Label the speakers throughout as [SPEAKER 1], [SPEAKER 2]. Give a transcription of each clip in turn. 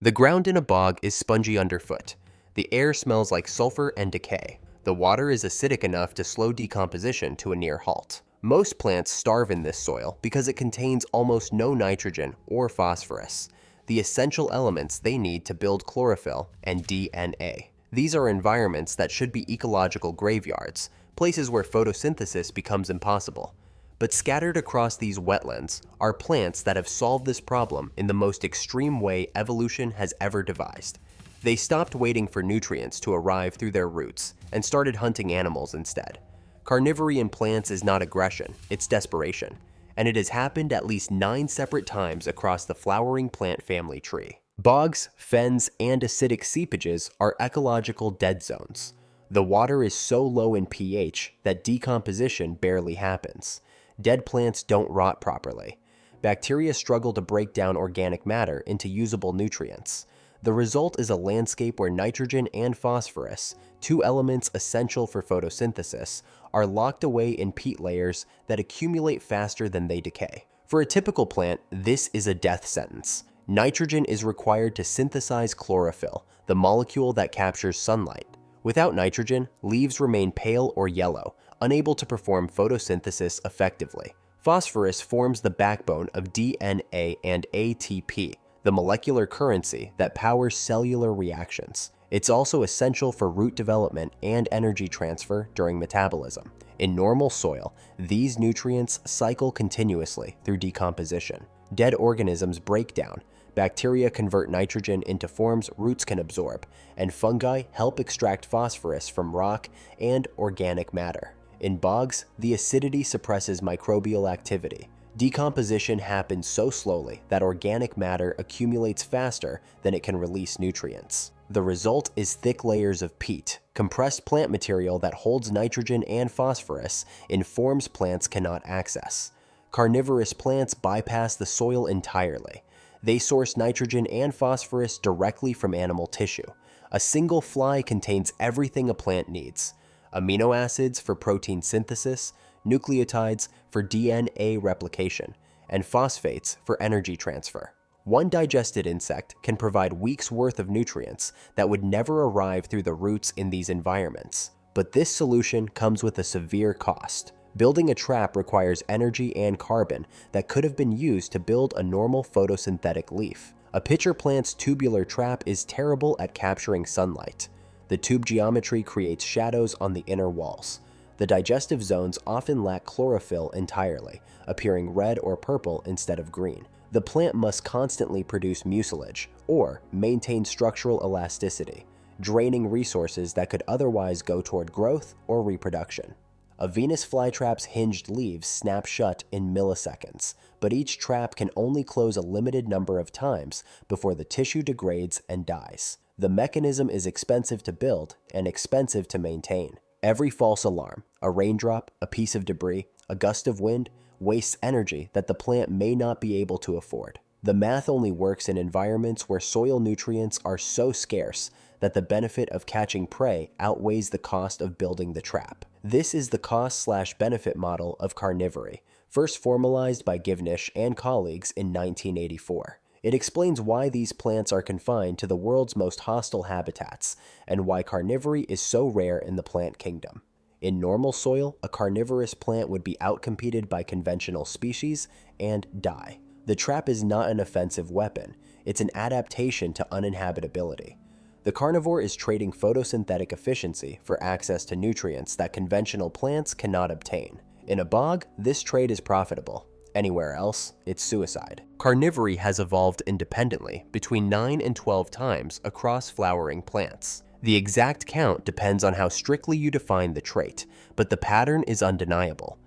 [SPEAKER 1] The ground in a bog is spongy underfoot. The air smells like sulfur and decay. The water is acidic enough to slow decomposition to a near halt. Most plants starve in this soil because it contains almost no nitrogen or phosphorus, the essential elements they need to build chlorophyll and DNA. These are environments that should be ecological graveyards, places where photosynthesis becomes impossible. But scattered across these wetlands are plants that have solved this problem in the most extreme way evolution has ever devised. They stopped waiting for nutrients to arrive through their roots and started hunting animals instead. Carnivory in plants is not aggression, it's desperation, and it has happened at least 9 separate times across the flowering plant family tree. Bogs, fens, and acidic seepages are ecological dead zones. The water is so low in pH that decomposition barely happens. Dead plants don't rot properly. Bacteria struggle to break down organic matter into usable nutrients. The result is a landscape where nitrogen and phosphorus, 2 elements essential for photosynthesis, are locked away in peat layers that accumulate faster than they decay. For a typical plant, this is a death sentence. Nitrogen is required to synthesize chlorophyll, the molecule that captures sunlight. Without nitrogen, leaves remain pale or yellow, unable to perform photosynthesis effectively. Phosphorus forms the backbone of DNA and ATP, the molecular currency that powers cellular reactions. It's also essential for root development and energy transfer during metabolism. In normal soil, these nutrients cycle continuously through decomposition. Dead organisms break down. Bacteria convert nitrogen into forms roots can absorb, and fungi help extract phosphorus from rock and organic matter. In bogs, the acidity suppresses microbial activity. Decomposition happens so slowly that organic matter accumulates faster than it can release nutrients. The result is thick layers of peat, compressed plant material that holds nitrogen and phosphorus in forms plants cannot access. Carnivorous plants bypass the soil entirely. They source nitrogen and phosphorus directly from animal tissue. A single fly contains everything a plant needs: amino acids for protein synthesis, nucleotides for DNA replication, and phosphates for energy transfer. One digested insect can provide weeks' worth of nutrients that would never arrive through the roots in these environments. But this solution comes with a severe cost. Building a trap requires energy and carbon that could have been used to build a normal photosynthetic leaf. A pitcher plant's tubular trap is terrible at capturing sunlight. The tube geometry creates shadows on the inner walls. The digestive zones often lack chlorophyll entirely, appearing red or purple instead of green. The plant must constantly produce mucilage, or maintain structural elasticity, draining resources that could otherwise go toward growth or reproduction. A Venus flytrap's hinged leaves snap shut in milliseconds, but each trap can only close a limited number of times before the tissue degrades and dies. The mechanism is expensive to build and expensive to maintain. Every false alarm, a raindrop, a piece of debris, a gust of wind, wastes energy that the plant may not be able to afford. The math only works in environments where soil nutrients are so scarce that the benefit of catching prey outweighs the cost of building the trap. This is the cost/benefit model of carnivory, first formalized by Givnish and colleagues in 1984. It explains why these plants are confined to the world's most hostile habitats, and why carnivory is so rare in the plant kingdom. In normal soil, a carnivorous plant would be outcompeted by conventional species and die. The trap is not an offensive weapon, it's an adaptation to uninhabitability. The carnivore is trading photosynthetic efficiency for access to nutrients that conventional plants cannot obtain. In a bog, this trade is profitable. Anywhere else, it's suicide. Carnivory has evolved independently between 9 and 12 times across flowering plants. The exact count depends on how strictly you define the trait, but the pattern is undeniable.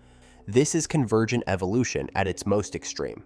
[SPEAKER 1] This is convergent evolution at its most extreme.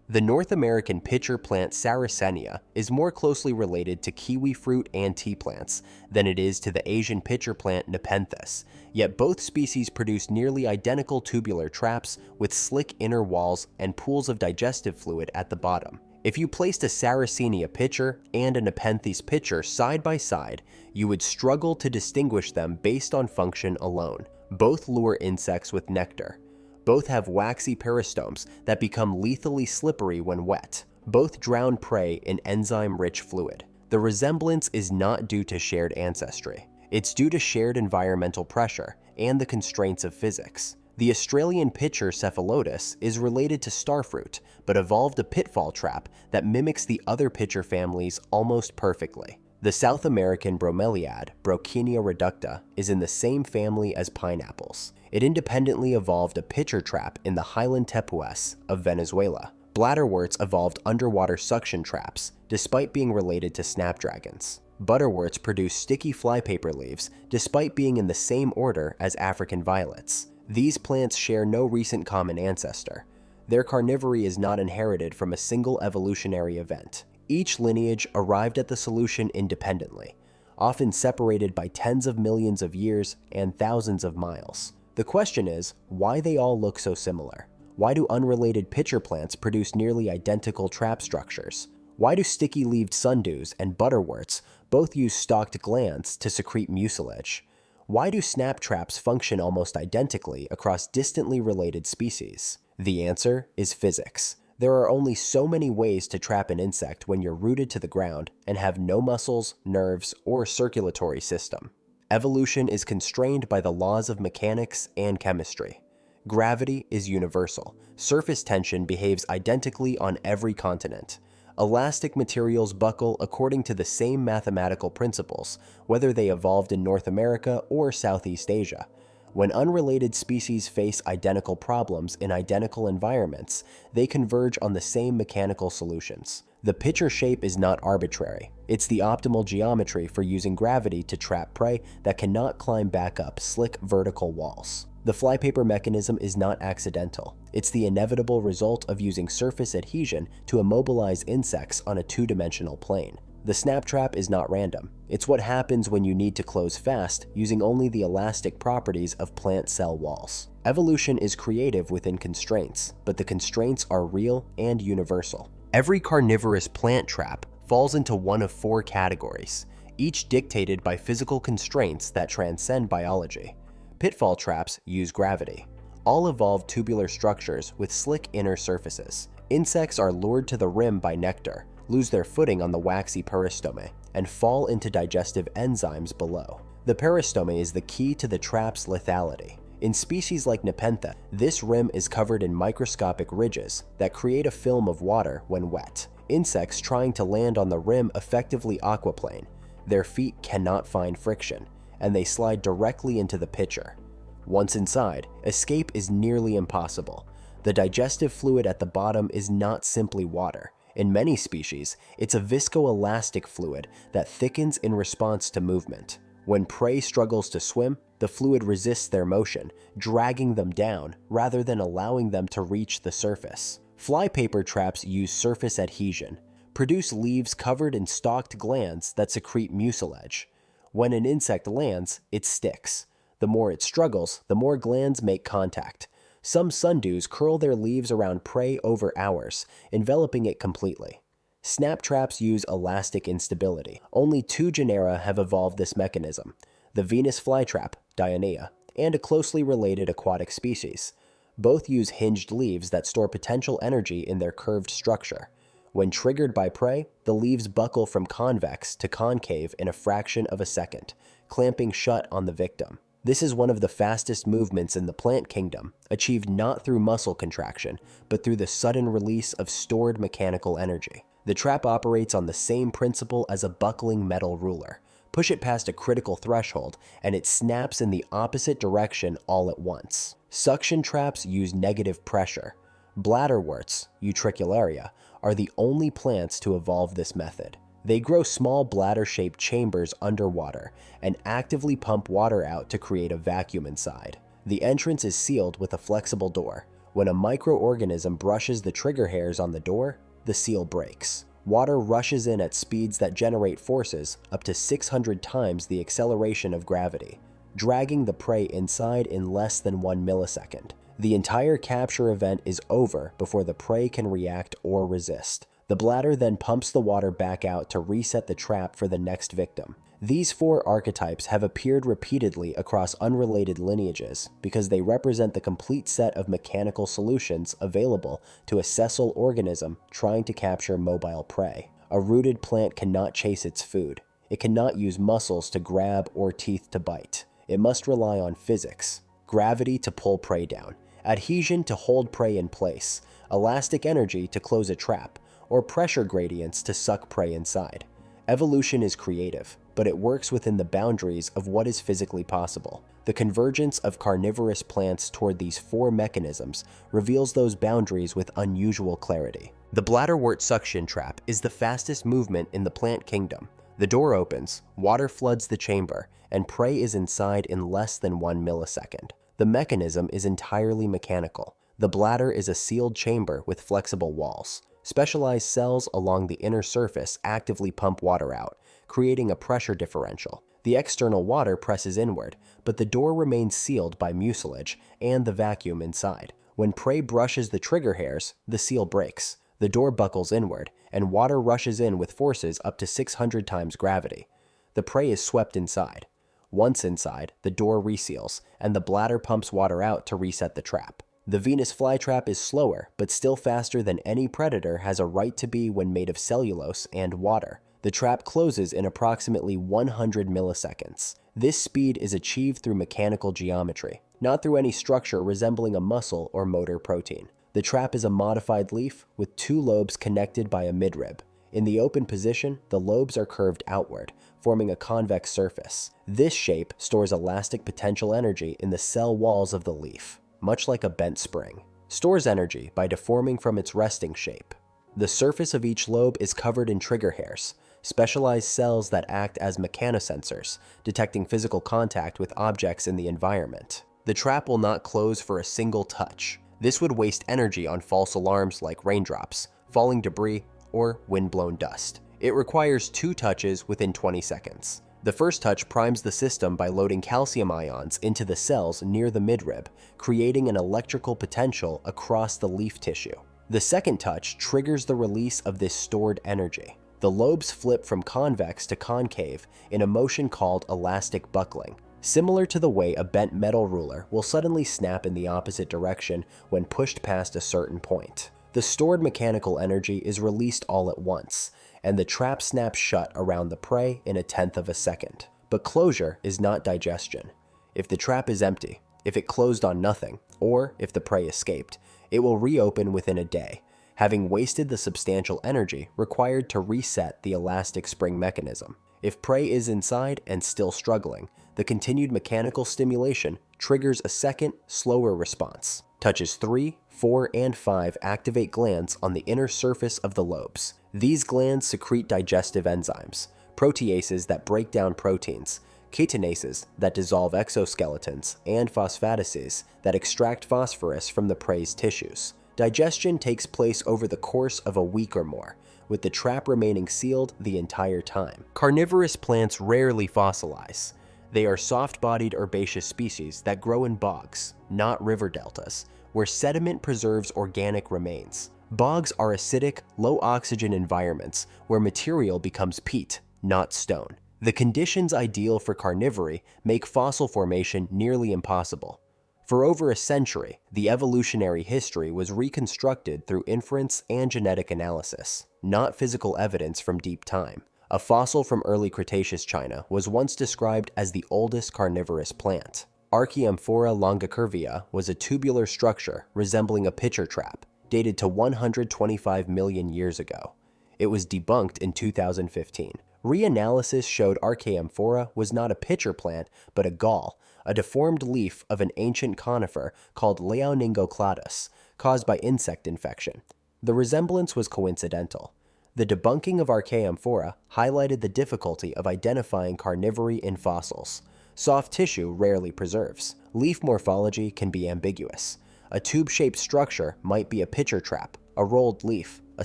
[SPEAKER 1] The North American pitcher plant Sarracenia is more closely related to kiwi fruit and tea plants than it is to the Asian pitcher plant Nepenthes, yet both species produce nearly identical tubular traps with slick inner walls and pools of digestive fluid at the bottom. If you placed a Sarracenia pitcher and a Nepenthes pitcher side by side, you would struggle to distinguish them based on function alone. Both lure insects with nectar. Both have waxy peristomes that become lethally slippery when wet. Both drown prey in enzyme-rich fluid. The resemblance is not due to shared ancestry. It's due to shared environmental pressure and the constraints of physics. The Australian pitcher cephalotus is related to starfruit, but evolved a pitfall trap that mimics the other pitcher families almost perfectly. The South American bromeliad, Brochinia reducta, is in the same family as pineapples. It independently evolved a pitcher trap in the highland tepues of Venezuela. Bladderworts evolved underwater suction traps, despite being related to snapdragons. Butterworts produce sticky flypaper leaves, despite being in the same order as African violets. These plants share no recent common ancestor. Their carnivory is not inherited from a single evolutionary event. Each lineage arrived at the solution independently, often separated by tens of millions of years and thousands of miles. The question is, why they all look so similar? Why do unrelated pitcher plants produce nearly identical trap structures? Why do sticky-leaved sundews and butterworts both use stalked glands to secrete mucilage? Why do snap traps function almost identically across distantly related species? The answer is physics. There are only so many ways to trap an insect when you're rooted to the ground and have no muscles, nerves, or circulatory system. Evolution is constrained by the laws of mechanics and chemistry. Gravity is universal. Surface tension behaves identically on every continent. Elastic materials buckle according to the same mathematical principles, whether they evolved in North America or Southeast Asia. When unrelated species face identical problems in identical environments, they converge on the same mechanical solutions. The pitcher shape is not arbitrary. It's the optimal geometry for using gravity to trap prey that cannot climb back up slick vertical walls. The flypaper mechanism is not accidental. It's the inevitable result of using surface adhesion to immobilize insects on a two-dimensional plane. The snap trap is not random. It's what happens when you need to close fast using only the elastic properties of plant cell walls. Evolution is creative within constraints, but the constraints are real and universal. Every carnivorous plant trap falls into one of four categories, each dictated by physical constraints that transcend biology. Pitfall traps use gravity. All evolve tubular structures with slick inner surfaces. Insects are lured to the rim by nectar, lose their footing on the waxy peristome, and fall into digestive enzymes below. The peristome is the key to the trap's lethality. In species like Nepenthe, this rim is covered in microscopic ridges that create a film of water when wet. Insects trying to land on the rim effectively aquaplane. Their feet cannot find friction, and they slide directly into the pitcher. Once inside, escape is nearly impossible. The digestive fluid at the bottom is not simply water. In many species, it's a viscoelastic fluid that thickens in response to movement. When prey struggles to swim, the fluid resists their motion, dragging them down rather than allowing them to reach the surface. Flypaper traps use surface adhesion, produce leaves covered in stalked glands that secrete mucilage. When an insect lands, it sticks. The more it struggles, the more glands make contact. Some sundews curl their leaves around prey over hours, enveloping it completely. Snap traps use elastic instability. Only two genera have evolved this mechanism: the Venus flytrap, Dionea, and a closely related aquatic species. Both use hinged leaves that store potential energy in their curved structure. When triggered by prey, the leaves buckle from convex to concave in a fraction of a second, clamping shut on the victim. This is one of the fastest movements in the plant kingdom, achieved not through muscle contraction, but through the sudden release of stored mechanical energy. The trap operates on the same principle as a buckling metal ruler. Push it past a critical threshold, and it snaps in the opposite direction all at once. Suction traps use negative pressure. Bladderworts, Utricularia, are the only plants to evolve this method. They grow small bladder-shaped chambers underwater and actively pump water out to create a vacuum inside. The entrance is sealed with a flexible door. When a microorganism brushes the trigger hairs on the door, the seal breaks. Water rushes in at speeds that generate forces up to 600 times the acceleration of gravity, dragging the prey inside in less than 1 millisecond. The entire capture event is over before the prey can react or resist. The bladder then pumps the water back out to reset the trap for the next victim. These four archetypes have appeared repeatedly across unrelated lineages because they represent the complete set of mechanical solutions available to a sessile organism trying to capture mobile prey. A rooted plant cannot chase its food. It cannot use muscles to grab or teeth to bite. It must rely on physics, gravity to pull prey down, adhesion to hold prey in place, elastic energy to close a trap, or pressure gradients to suck prey inside. Evolution is creative, but it works within the boundaries of what is physically possible. The convergence of carnivorous plants toward these four mechanisms reveals those boundaries with unusual clarity. The bladderwort suction trap is the fastest movement in the plant kingdom. The door opens, water floods the chamber, and prey is inside in less than 1 millisecond. The mechanism is entirely mechanical. The bladder is a sealed chamber with flexible walls. Specialized cells along the inner surface actively pump water out, creating a pressure differential. The external water presses inward, but the door remains sealed by mucilage and the vacuum inside. When prey brushes the trigger hairs, the seal breaks. The door buckles inward, and water rushes in with forces up to 600 times gravity. The prey is swept inside. Once inside, the door reseals, and the bladder pumps water out to reset the trap. The Venus flytrap is slower, but still faster than any predator has a right to be when made of cellulose and water. The trap closes in approximately 100 milliseconds. This speed is achieved through mechanical geometry, not through any structure resembling a muscle or motor protein. The trap is a modified leaf with 2 lobes connected by a midrib. In the open position, the lobes are curved outward, forming a convex surface. This shape stores elastic potential energy in the cell walls of the leaf, much like a bent spring. Stores energy by deforming from its resting shape. The surface of each lobe is covered in trigger hairs, specialized cells that act as mechanosensors, detecting physical contact with objects in the environment. The trap will not close for a single touch. This would waste energy on false alarms like raindrops, falling debris, or wind-blown dust. It requires 2 touches within 20 seconds. The first touch primes the system by loading calcium ions into the cells near the midrib, creating an electrical potential across the leaf tissue. The second touch triggers the release of this stored energy. The lobes flip from convex to concave in a motion called elastic buckling, similar to the way a bent metal ruler will suddenly snap in the opposite direction when pushed past a certain point. The stored mechanical energy is released all at once, and the trap snaps shut around the prey in 1/10 of a second. But closure is not digestion. If the trap is empty, if it closed on nothing, or if the prey escaped, it will reopen within a day, having wasted the substantial energy required to reset the elastic spring mechanism. If prey is inside and still struggling, the continued mechanical stimulation triggers a second, slower response. Touches 3, 4, and 5 activate glands on the inner surface of the lobes. These glands secrete digestive enzymes, proteases that break down proteins, chitinases that dissolve exoskeletons, and phosphatases that extract phosphorus from the prey's tissues. Digestion takes place over the course of a week or more, with the trap remaining sealed the entire time. Carnivorous plants rarely fossilize. They are soft-bodied herbaceous species that grow in bogs, not river deltas, where sediment preserves organic remains. Bogs are acidic, low-oxygen environments where material becomes peat, not stone. The conditions ideal for carnivory make fossil formation nearly impossible. For over a century, the evolutionary history was reconstructed through inference and genetic analysis, not physical evidence from deep time. A fossil from early Cretaceous China was once described as the oldest carnivorous plant. Archaeamphora longicurvia was a tubular structure resembling a pitcher trap, dated to 125 million years ago. It was debunked in 2015. Reanalysis showed Archaeamphora was not a pitcher plant, but a gall, a deformed leaf of an ancient conifer called Leoningocladus, caused by insect infection. The resemblance was coincidental. The debunking of Archaeamphora highlighted the difficulty of identifying carnivory in fossils. Soft tissue rarely preserves. Leaf morphology can be ambiguous. A tube-shaped structure might be a pitcher trap, a rolled leaf, a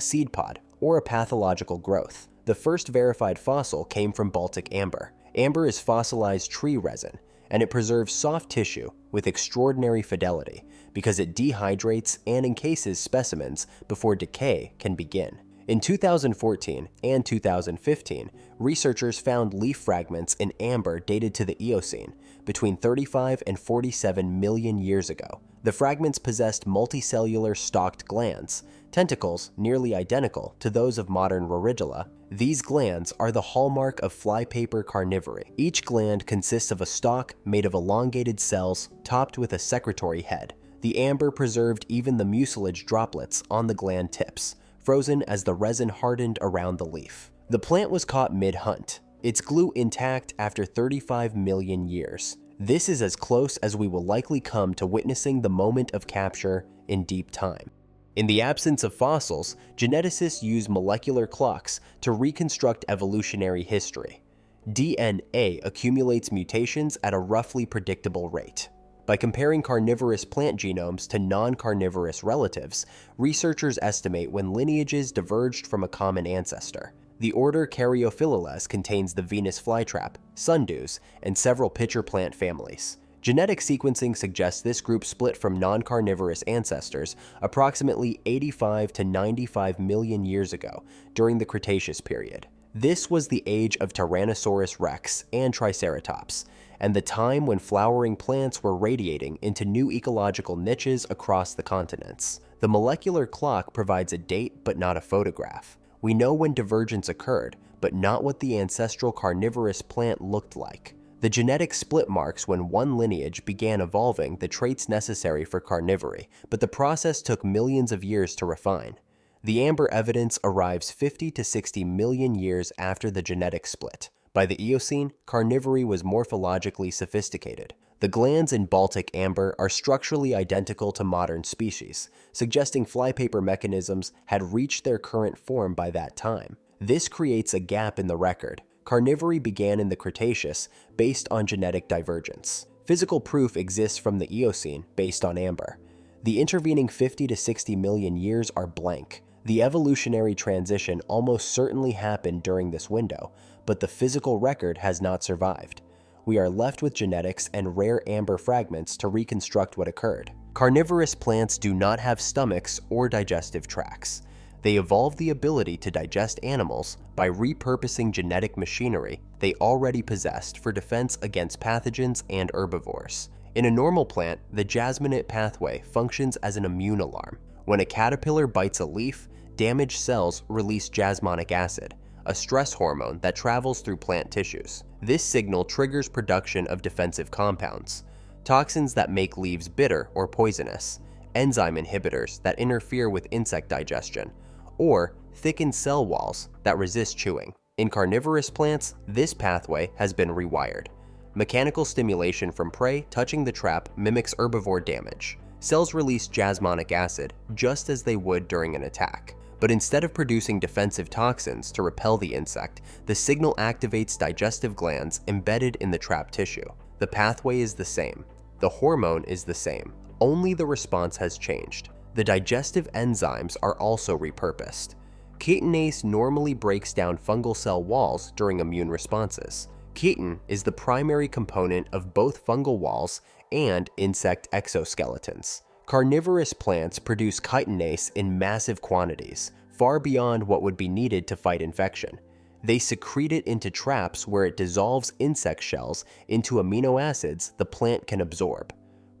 [SPEAKER 1] seed pod, or a pathological growth. The first verified fossil came from Baltic amber. Amber is fossilized tree resin, and it preserves soft tissue with extraordinary fidelity because it dehydrates and encases specimens before decay can begin. In 2014 and 2015, researchers found leaf fragments in amber dated to the Eocene, between 35 and 47 million years ago. The fragments possessed multicellular stalked glands, tentacles nearly identical to those of modern Rorigula. These glands are the hallmark of flypaper carnivory. Each gland consists of a stalk made of elongated cells topped with a secretory head. The amber preserved even the mucilage droplets on the gland tips, frozen as the resin hardened around the leaf. The plant was caught mid-hunt, its glue intact after 35 million years. This is as close as we will likely come to witnessing the moment of capture in deep time. In the absence of fossils, geneticists use molecular clocks to reconstruct evolutionary history. DNA accumulates mutations at a roughly predictable rate. By comparing carnivorous plant genomes to non-carnivorous relatives, researchers estimate when lineages diverged from a common ancestor. The order Caryophyllales contains the Venus flytrap, sundews, and several pitcher plant families. Genetic sequencing suggests this group split from non-carnivorous ancestors approximately 85 to 95 million years ago during the Cretaceous period. This was the age of Tyrannosaurus rex and Triceratops, and the time when flowering plants were radiating into new ecological niches across the continents. The molecular clock provides a date but not a photograph. We know when divergence occurred, but not what the ancestral carnivorous plant looked like. The genetic split marks when one lineage began evolving the traits necessary for carnivory, but the process took millions of years to refine. The amber evidence arrives 50 to 60 million years after the genetic split. By the Eocene, carnivory was morphologically sophisticated. The glands in Baltic amber are structurally identical to modern species, suggesting flypaper mechanisms had reached their current form by that time. This creates a gap in the record. Carnivory began in the Cretaceous based on genetic divergence. Physical proof exists from the Eocene based on amber. The intervening 50 to 60 million years are blank. The evolutionary transition almost certainly happened during this window, but the physical record has not survived. We are left with genetics and rare amber fragments to reconstruct what occurred. Carnivorous plants do not have stomachs or digestive tracts. They evolved the ability to digest animals by repurposing genetic machinery they already possessed for defense against pathogens and herbivores. In a normal plant, the jasmonate pathway functions as an immune alarm. When a caterpillar bites a leaf, damaged cells release jasmonic acid, a stress hormone that travels through plant tissues. This signal triggers production of defensive compounds, toxins that make leaves bitter or poisonous, enzyme inhibitors that interfere with insect digestion, or thickened cell walls that resist chewing. In carnivorous plants, this pathway has been rewired. Mechanical stimulation from prey touching the trap mimics herbivore damage. Cells release jasmonic acid just as they would during an attack. But instead of producing defensive toxins to repel the insect, the signal activates digestive glands embedded in the trap tissue. The pathway is the same. The hormone is the same. Only the response has changed. The digestive enzymes are also repurposed. Chitinase normally breaks down fungal cell walls during immune responses. Chitin is the primary component of both fungal walls and insect exoskeletons. Carnivorous plants produce chitinase in massive quantities, far beyond what would be needed to fight infection. They secrete it into traps where it dissolves insect shells into amino acids the plant can absorb.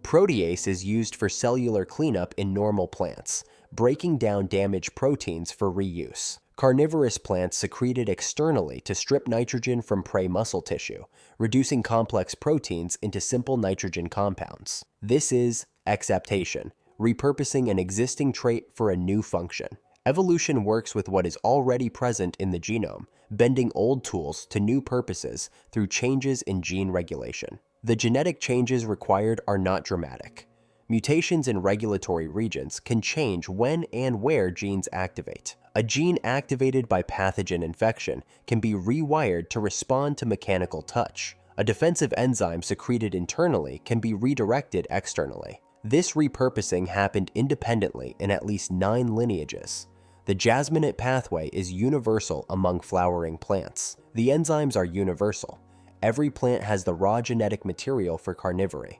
[SPEAKER 1] Protease is used for cellular cleanup in normal plants, breaking down damaged proteins for reuse. Carnivorous plants secrete it externally to strip nitrogen from prey muscle tissue, reducing complex proteins into simple nitrogen compounds. This is exaptation, repurposing an existing trait for a new function. Evolution works with what is already present in the genome, bending old tools to new purposes through changes in gene regulation. The genetic changes required are not dramatic. Mutations in regulatory regions can change when and where genes activate. A gene activated by pathogen infection can be rewired to respond to mechanical touch. A defensive enzyme secreted internally can be redirected externally. This repurposing happened independently in at least 9 lineages. The jasmonate pathway is universal among flowering plants. The enzymes are universal. Every plant has the raw genetic material for carnivory.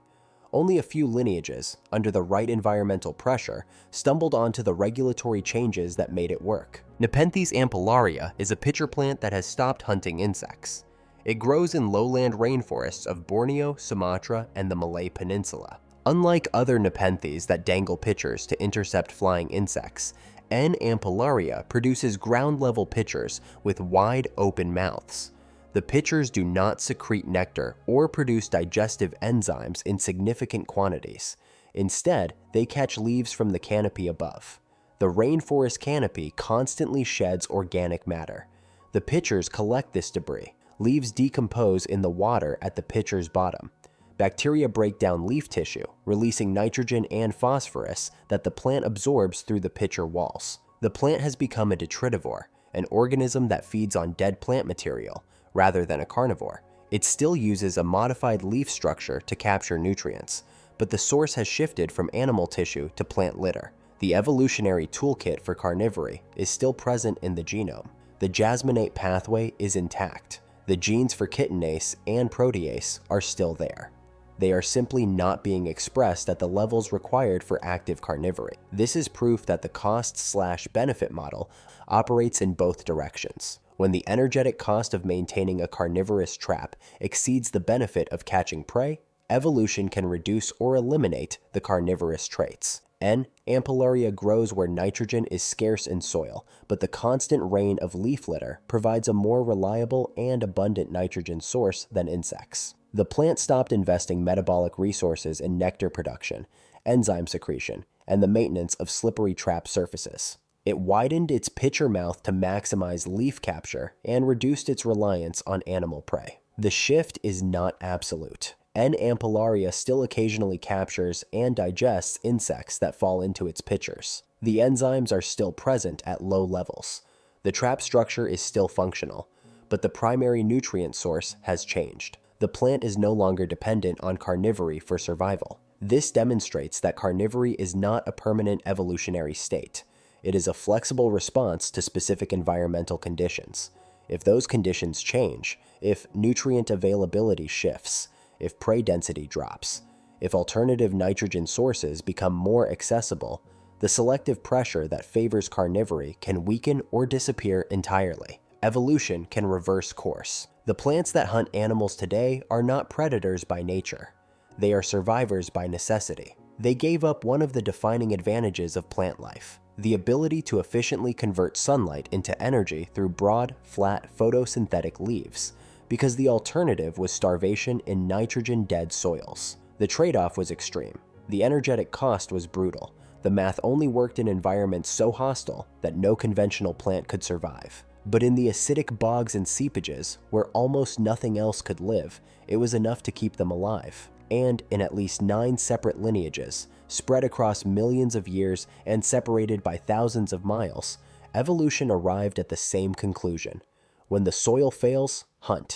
[SPEAKER 1] Only a few lineages, under the right environmental pressure, stumbled onto the regulatory changes that made it work. Nepenthes ampullaria is a pitcher plant that has stopped hunting insects. It grows in lowland rainforests of Borneo, Sumatra, and the Malay Peninsula. Unlike other Nepenthes that dangle pitchers to intercept flying insects, N. ampullaria produces ground-level pitchers with wide open mouths. The pitchers do not secrete nectar or produce digestive enzymes in significant quantities. Instead, they catch leaves from the canopy above. The rainforest canopy constantly sheds organic matter. The pitchers collect this debris. Leaves decompose in the water at the pitcher's bottom. Bacteria break down leaf tissue, releasing nitrogen and phosphorus that the plant absorbs through the pitcher walls. The plant has become a detritivore, an organism that feeds on dead plant material, rather than a carnivore. It still uses a modified leaf structure to capture nutrients, but the source has shifted from animal tissue to plant litter. The evolutionary toolkit for carnivory is still present in the genome. The jasmonate pathway is intact. The genes for chitinase and protease are still there. They are simply not being expressed at the levels required for active carnivory. This is proof that the cost/benefit model operates in both directions. When the energetic cost of maintaining a carnivorous trap exceeds the benefit of catching prey, evolution can reduce or eliminate the carnivorous traits. N. ampullaria grows where nitrogen is scarce in soil, but the constant rain of leaf litter provides a more reliable and abundant nitrogen source than insects. The plant stopped investing metabolic resources in nectar production, enzyme secretion, and the maintenance of slippery trap surfaces. It widened its pitcher mouth to maximize leaf capture and reduced its reliance on animal prey. The shift is not absolute. N. ampullaria still occasionally captures and digests insects that fall into its pitchers. The enzymes are still present at low levels. The trap structure is still functional, but the primary nutrient source has changed. The plant is no longer dependent on carnivory for survival. This demonstrates that carnivory is not a permanent evolutionary state. It is a flexible response to specific environmental conditions. If those conditions change, if nutrient availability shifts, if prey density drops, if alternative nitrogen sources become more accessible, the selective pressure that favors carnivory can weaken or disappear entirely. Evolution can reverse course. The plants that hunt animals today are not predators by nature. They are survivors by necessity. They gave up one of the defining advantages of plant life: the ability to efficiently convert sunlight into energy through broad, flat, photosynthetic leaves, because the alternative was starvation in nitrogen-dead soils. The trade-off was extreme. The energetic cost was brutal. The math only worked in environments so hostile that no conventional plant could survive. But in the acidic bogs and seepages, where almost nothing else could live, it was enough to keep them alive. And in at least 9 separate lineages, spread across millions of years and separated by thousands of miles, evolution arrived at the same conclusion: when the soil fails, hunt.